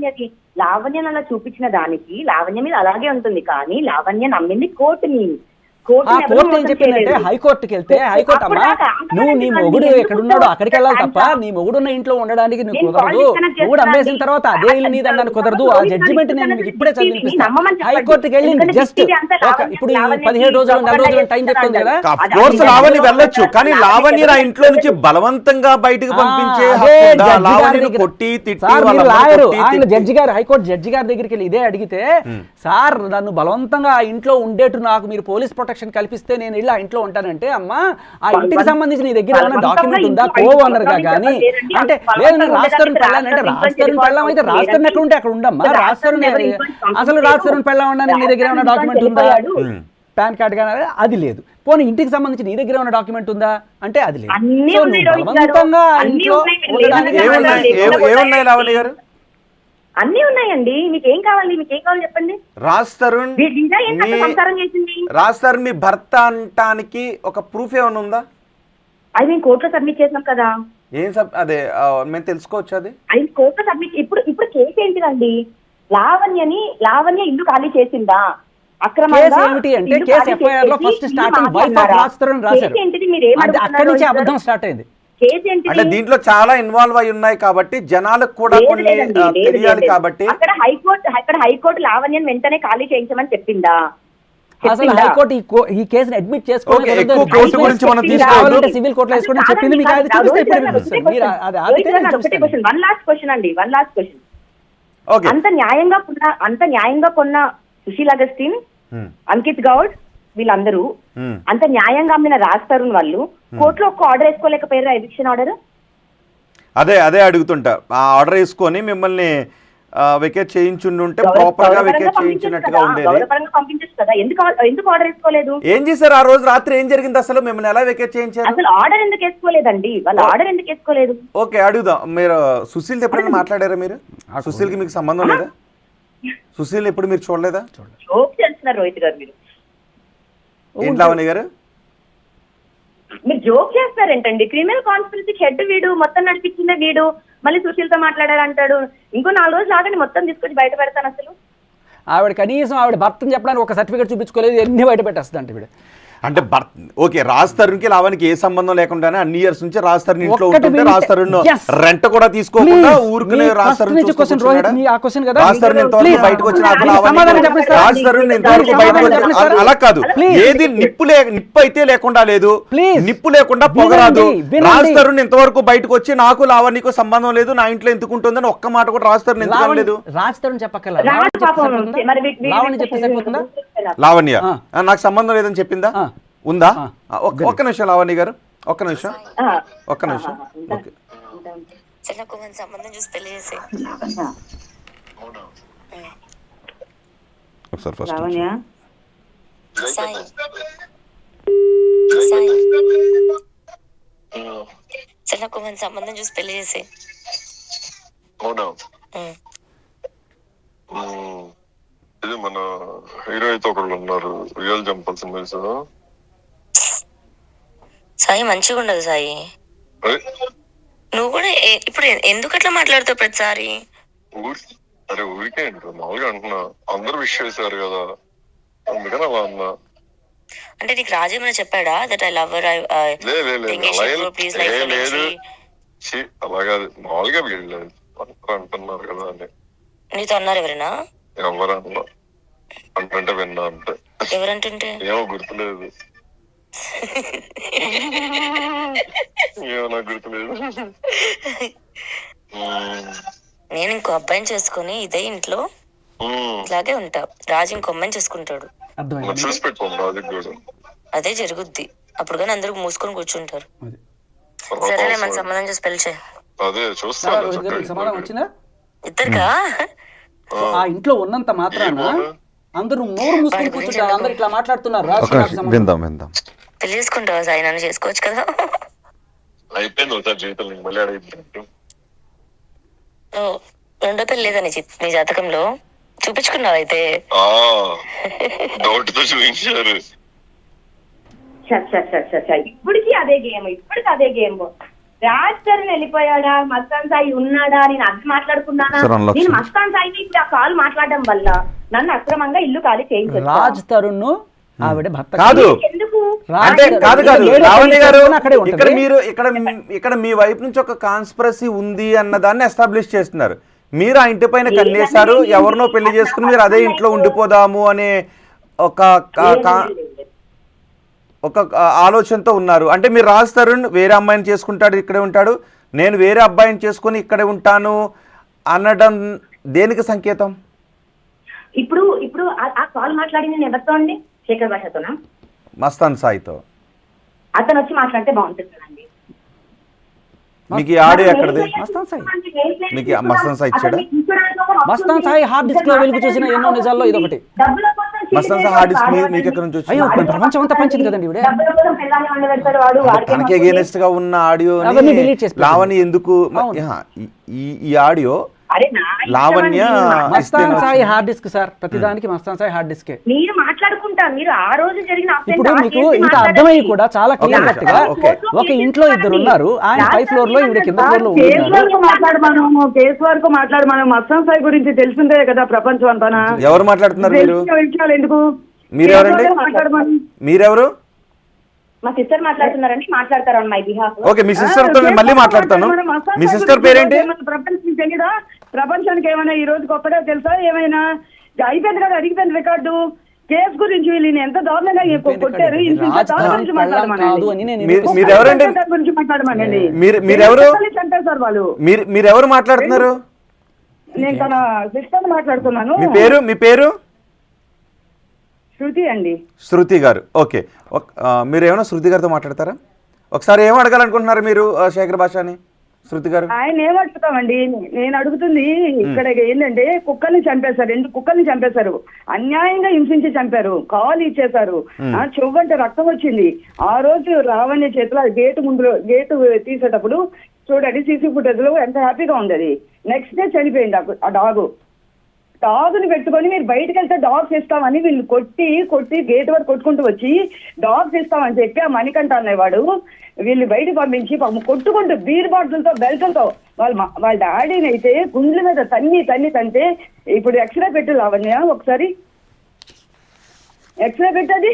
లావణ్యకి లావణ్యను అలా చూపించిన దానికి లావణ్య మీద అలాగే ఉంటుంది. కానీ లావణ్య నమ్మింది కోర్టుని. కోర్టు ఏం చెప్పిందంటే హైకోర్టుకి వెళ్తే హైకోర్టు అమ్మా నువ్వు నీ మొగుడు ఎక్కడున్నాడో అక్కడికి వెళ్ళాలి తప్ప నీ మొగుడున్న ఇంట్లో ఉండడానికి నువ్వు కుదరదు. మొగుడు అమ్మేసిన తర్వాత అదే ఇల్లు నీదన్నాను కుదరదు. ఆ జడ్జిమెంట్ నేను మీకు ఇప్పుడే చదివిపిస్తాను. హైకోర్టుకి వెళ్ళింది జస్ట్ ఇప్పుడు 17 రోజులు 4 రోజులు టైం చెప్తుంది కదా. లావణ్య వెళ్ళొచ్చు కానీ లావణ్య ఆ ఇంట్లో నుంచి బలవంతంగా బయటకు పంపించే ఆయన జడ్జి గారు హైకోర్టు జడ్జి గారి దగ్గరికి వెళ్ళి ఇదే అడిగితే సార్ నన్ను బలవంతంగా ఆ ఇంట్లో ఉండేట్టు నాకు మీరు పోలీస్ ప్రొటెక్షన్ కల్పిస్తే నేను వెళ్ళి ఆ ఇంట్లో ఉంటానంటే అమ్మా ఆ ఇంటికి సంబంధించి నీ దగ్గర ఏమైనా డాక్యుమెంట్ ఉందా కో ఓనర్ గా కానీ అంటే లేదు రాజ్తరుణ్ పెళ్ళాను అంటే రాజ్తరుణ్ పెళ్ళాం అయితే రాజ్తరుణ్ ఎక్కడ ఉంటే అక్కడ ఉండమ్మా. రాజ్తరుణ్ అసలు రాజ్తరుణ్ పెళ్ళాం ఉండడానికి నీ దగ్గర ఏమైనా డాక్యుమెంట్ ఉందా పాన్ కార్డ్ కానీ అది లేదు. పోనీ ఇంటికి సంబంధించి నీ దగ్గర ఏమైనా డాక్యుమెంట్ ఉందా అంటే అది లేదు. సో నువ్వు బలవంతంగా ఇంట్లో అన్ని ఉన్నాయండి. మీకేం కావాలి చెప్పండి. రాజ్ తరుణ్ మీ భర్త అంటానికి ఒక ప్రూఫ్ ఏమైనా ఉందా? అది మేము కోర్టులో సబ్మిట్ చేసాం కదా. ఏం అదే మేము తెలుసుకోవచ్చు. అది కోర్టులో సబ్మిట్ ఇప్పుడు కేసు ఏంటిదండి? లావణ్య ఇల్లు ఖాళీ చేసిందా అక్రమంగా? అక్కడి నుంచి అబద్ధం స్టార్ట్ అయింది. అంటే దీంట్లో చాలా ఇన్వాల్వ్ అయి ఉన్నాయి కాబట్టి జనాలకు కూడా కొన్ని తెలియాలి కాబట్టి అక్కడ హైకోర్టు లావణ్యం వెంటనే ఖాళీ చేయించమని చెప్పిందా? అసలు హైకోర్టు ఈ కేసుని అడ్మిట్ చేసుకోవాలి సివిల్ కోర్టులో వేసుకోవడం చెప్పింది. మీకు అది చూపిస్తే వన్ లాస్ట్ క్వశ్చన్ అంత న్యాయంగా కొన్న సుశీల్ అగస్టిన్, అంకిత్ గౌడ్ వీళ్ళందరూ అంత న్యాయంగా అమ్మిన రాజ్ తరుణ్ వాళ్ళు కోర్టులో ఒక్క ఆర్డర్ వేసుకోలేకపోయారు ఎవిక్షన్ ఆర్డర్. అదే అడుగుతుంటా. ఆ ఆర్డర్ వేసుకొని మిమ్మల్ని వెకేట్ చేయించుంటే ప్రాపర్ గా వెకేట్ చేయించినట్టుగా ఉండేది. ఎందుకు ఆర్డర్ వేసుకోలేదు? ఏం చేశారు ఆ రోజు రాత్రి? ఏం జరిగింది అసలు? మిమ్మల్ని ఎలా వెకేట్ చేయించారు? అసలు ఆర్డర్ ఎందుకు వేసుకోలేదండి? వాళ్ళు ఆర్డర్ ఎందుకు వేసుకోలేదు? ఓకే అడుగుదాం. మీరు సుశీల్ ఎప్పుడైనా మాట్లాడారా? మీరు సుశీల్ కి మీకు సంబంధం లేదా? సుశీల్ ఎప్పుడు మీరు చూడలేదా? జోక్ చేస్తున్నారు రోహిత్ గారు. మీరు ఏంటి లావణ్య గారు మీరు జోక్ చేస్తారేంటండి? క్రిమినల్ కాన్స్పిరసీకి హెడ్ వీడు, మొత్తం నడిపించిందే వీడు, మళ్ళీ సుశీల్తో మాట్లాడారంటాడు. ఇంకో 4 రోజులు ఆగండి, మొత్తం తీసుకొచ్చి బయట పెడతాను. అసలు ఆవిడ కనీసం ఆవిడ భర్తను చెప్పడానికి ఒక సర్టిఫికేట్ చూపించుకోలేదు, ఎన్ని బయట పెట్టేస్తుంది అంటే వీడు. అంటే ఓకే రాజ్ తరుణ్కి లావణ్కి ఏ సంబంధం లేకుండానే అన్ని ఇయర్స్ నుంచి రాజ్ తరుణ్ ఇంట్లో ఉంటుంటే రాజ్ తరుణ్ రెంట్ కూడా తీసుకోకుండా ఊరుకునే రాజ్ తరుణ్ రాజ్ తరుణ్ ఎంతవరకు బయటకు వచ్చిన రాజ్ తరుణ్ ఎంతవరకు బయటకు వచ్చిన అలా కాదు. ఏది నిప్పు అయితే లేకుండా లేదు, నిప్పు లేకుండా పొగరాదు. రాజ్ తరుణ్ ఎంతవరకు బయటకు వచ్చి నాకు లావణ్యకు సంబంధం లేదు, నా ఇంట్లో ఎందుకుంటుందని ఒక్క మాట కూడా రాజ్ తరుణ్ ఎందుకు అనలేదు? రాజ్ తరుణ్ చెప్పక్కల లావణ్య నాకు సంబంధం లేదని చెప్పిందా? ఉందా? ఒక్క నిమిషం లావణ్య గారు, ఒక్క నిమిషం. ఓకే ఒకసారి ఫస్ట్ సంబంధం చూసి పెళ్లి చేసి ఇది మన హీరో అయితే ఒకళ్ళు ఉన్నారు, రియల్ జంపల్ సినిమాస్. సాయి మంచిగా ఉండదు సాయి. నువ్వు కూడా ఇప్పుడు ఎందుకు అట్లా మాట్లాడుతావు ప్రతిసారి? అరే ఊరికే మామూలుగా అంటున్నా, అందరూ విష్ చేశారు కదా అందుకని అలా అన్నా. అంటే నీకు రాజు ఏమైనా చెప్పాడా దట్ ఐ లవ్ హర్ లేదు అలాగా మామూలుగా వీళ్ళు అంటున్నారు కదా అని. నీతో అన్నారు ఎవరైనా? ఎవరన్నా అంటే విన్నా అంటే. ఎవరంటుంటే? ఏమో గుర్తులేదు, ఏమో నాకు గుర్తులేదు. నేను ఇంకో అబ్బాయిని చేసుకుని ఇదే ఇంట్లో ఇలాగే ఉంటా, రాజు ఇంకో అమ్మాయిని చేసుకుంటాడు. చూసి పెట్టుకోండి రాజుకి కూడా అదే జరుగుద్ది. అప్పుడు కానీ అందరూ మూసుకొని కూర్చుంటారు. సరేలే మన సంబంధం చేసి పెళ్లి చేయి. అదే చూస్తాను. ఇద్దరుగా ఆ ఇంట్లో ఉన్నంత మాత్రాన అందరూ నోరు మూసుకొని కూర్చుంటారు. అందరు ఇట్లా మాట్లాడుతున్నారు. పెళ్లి చేసుకుంటావా సాయి? నన్ను చేసుకోవచ్చు కదా. అయిపోయింది ఒకసారి జీవితం మళ్ళీ అడిగి. రెండో పెళ్లి లేదా నీ జాతకంలో? చూపించుకున్నావు అయితే? డౌట్ తో చూపించారు. ఇప్పటికి అదే గేమ్. రాజ్ తరుణ్ వెళ్ళిపోయాడా, మస్తాన్ సాయి ఉన్నాడా, నేను అది మాట్లాడుకున్నానా? సరే, లక్ష్మి. నేను మస్తాన్ సాయిని ఇప్పుడు ఆ కాల్ మాట్లాడడం వల్ల నన్ను అక్రమంగా ఇల్లు ఖాళీ చేయించొచ్చా? రాజ్ తరుణ్ ఆవిడ భర్త కాదు ఎందుకు? అంటే కాదు లావణ్య గారు, అక్కడే ఉంటుంది. ఇక్కడ మీరు ఇక్కడ మీ వైపు నుంచి ఒక కాన్స్పిరసీ ఉంది అన్న దాన్ని ఎస్టాబ్లిష్ చేస్తున్నారు. మీరు ఆ ఇంటి పైన కన్నేశారు, ఎవరినో పెళ్లి చేసుకుని మీరు అదే ఇంట్లో ఉండిపోదాము అనే ఒక ఆలోచనతో ఉన్నారు. అంటే మీరు రాజ్ తరుణ్ వేరే అమ్మాయిని చేసుకుంటాడు, ఇక్కడే ఉంటాడు, నేను వేరే అబ్బాయిని చేసుకుని ఇక్కడే ఉంటాను అనడం దేనికి సంకేతం? ఇప్పుడు ఇప్పుడు ఆ కాల్ మాట్లాడి నేను ఎవరితో అండి? శేఖర్ భాషతోనా? మస్తాన్ సాయితో. అతను వచ్చి మాట్లాడితే బాగుంటుందండి. మీకు ఈ ఆడియో ఎక్కడిది? మస్తాన్ సాయి మీకు మస్తాన్ సాయి ఇచ్చాడా? మస్తాన్ సాయి హార్డ్ డిస్క్ లో వెలుగు చూసిన ఎన్నో నిజాల్లో ఇదొకటి. మస్తాన్ సాయి హార్డ్ డిస్క్ మీకు ఎక్కడి నుంచి అయ్యో వచ్చింది? ప్రపంచం అంతా పంచింది కదండి ఇవిడే. తనకి అగేనెస్ట్ గా ఉన్న ఆడియో అవన్నీ delete చేసి పెట్టండి. లావణ్య ఎందుకు ఈ audio Lavanya Mastan Sai hard disk sir, ప్రతిదానికి మస్తాన్ సాయి హార్డ్ డిస్కే. మీరు మాట్లాడుకుంటా, మీరు ఆ రోజు జరిగిన ఇప్పుడు మీకు ఇంత అర్థమయ్యి కూడా చాలా క్లియర్ కట్ గా ఒక ఇంట్లో ఇద్దరు ఉన్నారు, ఆయన పై ఫ్లోర్ లో ఈవిడ కింద ఫ్లోర్ లో ఉన్నారు. కేసు వరకు మాట్లాడమను. మస్తాన్ సాయి గురించి తెలిసిందే కదా ప్రపంచం అంతా. ఎవరు మాట్లాడుతున్నారు? మీరు విషయాలు ఎందుకు? మీరెవరండి? మాట్లాడమను. మీరెవరు? మా సిస్టర్ మాట్లాడుతున్నారండి, మాట్లాడతారు on my behalf. Okay, me sister తో నేను మళ్ళీ మాట్లాడతాను. మీ సిస్టర్ పేరేంటి? ప్రపంచం తెలీదా? ప్రపంచానికి ఏమైనా ఈ రోజు గొప్పగా తెలుసా? ఏమైనా అయిపోయింది కదా, అడిగిపోయింది రికార్డు. కేసు గురించి వీళ్ళని ఎంత దారుణంగా కొట్టారు. కాదు అని నేను మీరెవరండి? గురించి మాట్లాడమనండి. మీరెవరు? చంపేశారు వాళ్ళు. మీరెవరు మాట్లాడుతున్నారు? నేను తన సిస్టర్ మాట్లాడుతున్నాను. మీ పేరు? శృతి అండి. శృతి గారు. ఓకే, మీరు ఏమైనా శృతి గారితో మాట్లాడతారా? ఒకసారి ఏం అడగాలనుకుంటున్నారు మీరు శేఖర్ భాషని? శృతి గారు, ఆయన ఏం అడుగుతామండి? నేను అడుగుతుంది ఇక్కడ ఏంటంటే కుక్కల్ని చంపేశారు. ఎందుకు కుక్కల్ని చంపేశారు? అన్యాయంగా హింసించి చంపారు, కాలు ఇచ్చేశారు, చెవ్వంటే రక్తం వచ్చింది. ఆ రోజు రావణ్య చేతిలో గేటు తీసేటప్పుడు చూడండి, సీసీ ఫుటేజ్ లో ఎంత హ్యాపీగా ఉంది. అది నెక్స్ట్ డే చనిపోయింది ఆ డాగుని పెట్టుకొని మీరు బయటకు వెళ్తే డాగ్స్ ఇస్తామని వీళ్ళు కొట్టి గేట్ వరకు కొట్టుకుంటూ వచ్చి డాగ్స్ ఇస్తామని చెప్పి ఆ మణికంఠ అనేవాడు వీళ్ళు బయటకు పంపించి కొట్టుకుంటూ బీర్ బాటిల్తో బెల్ట్లతో వాళ్ళ డాడీని అయితే గుండెల మీద తంతే. ఇప్పుడు ఎక్స్రే పెట్టు లావణ్య, ఒకసారి ఎక్స్రే పెట్టది.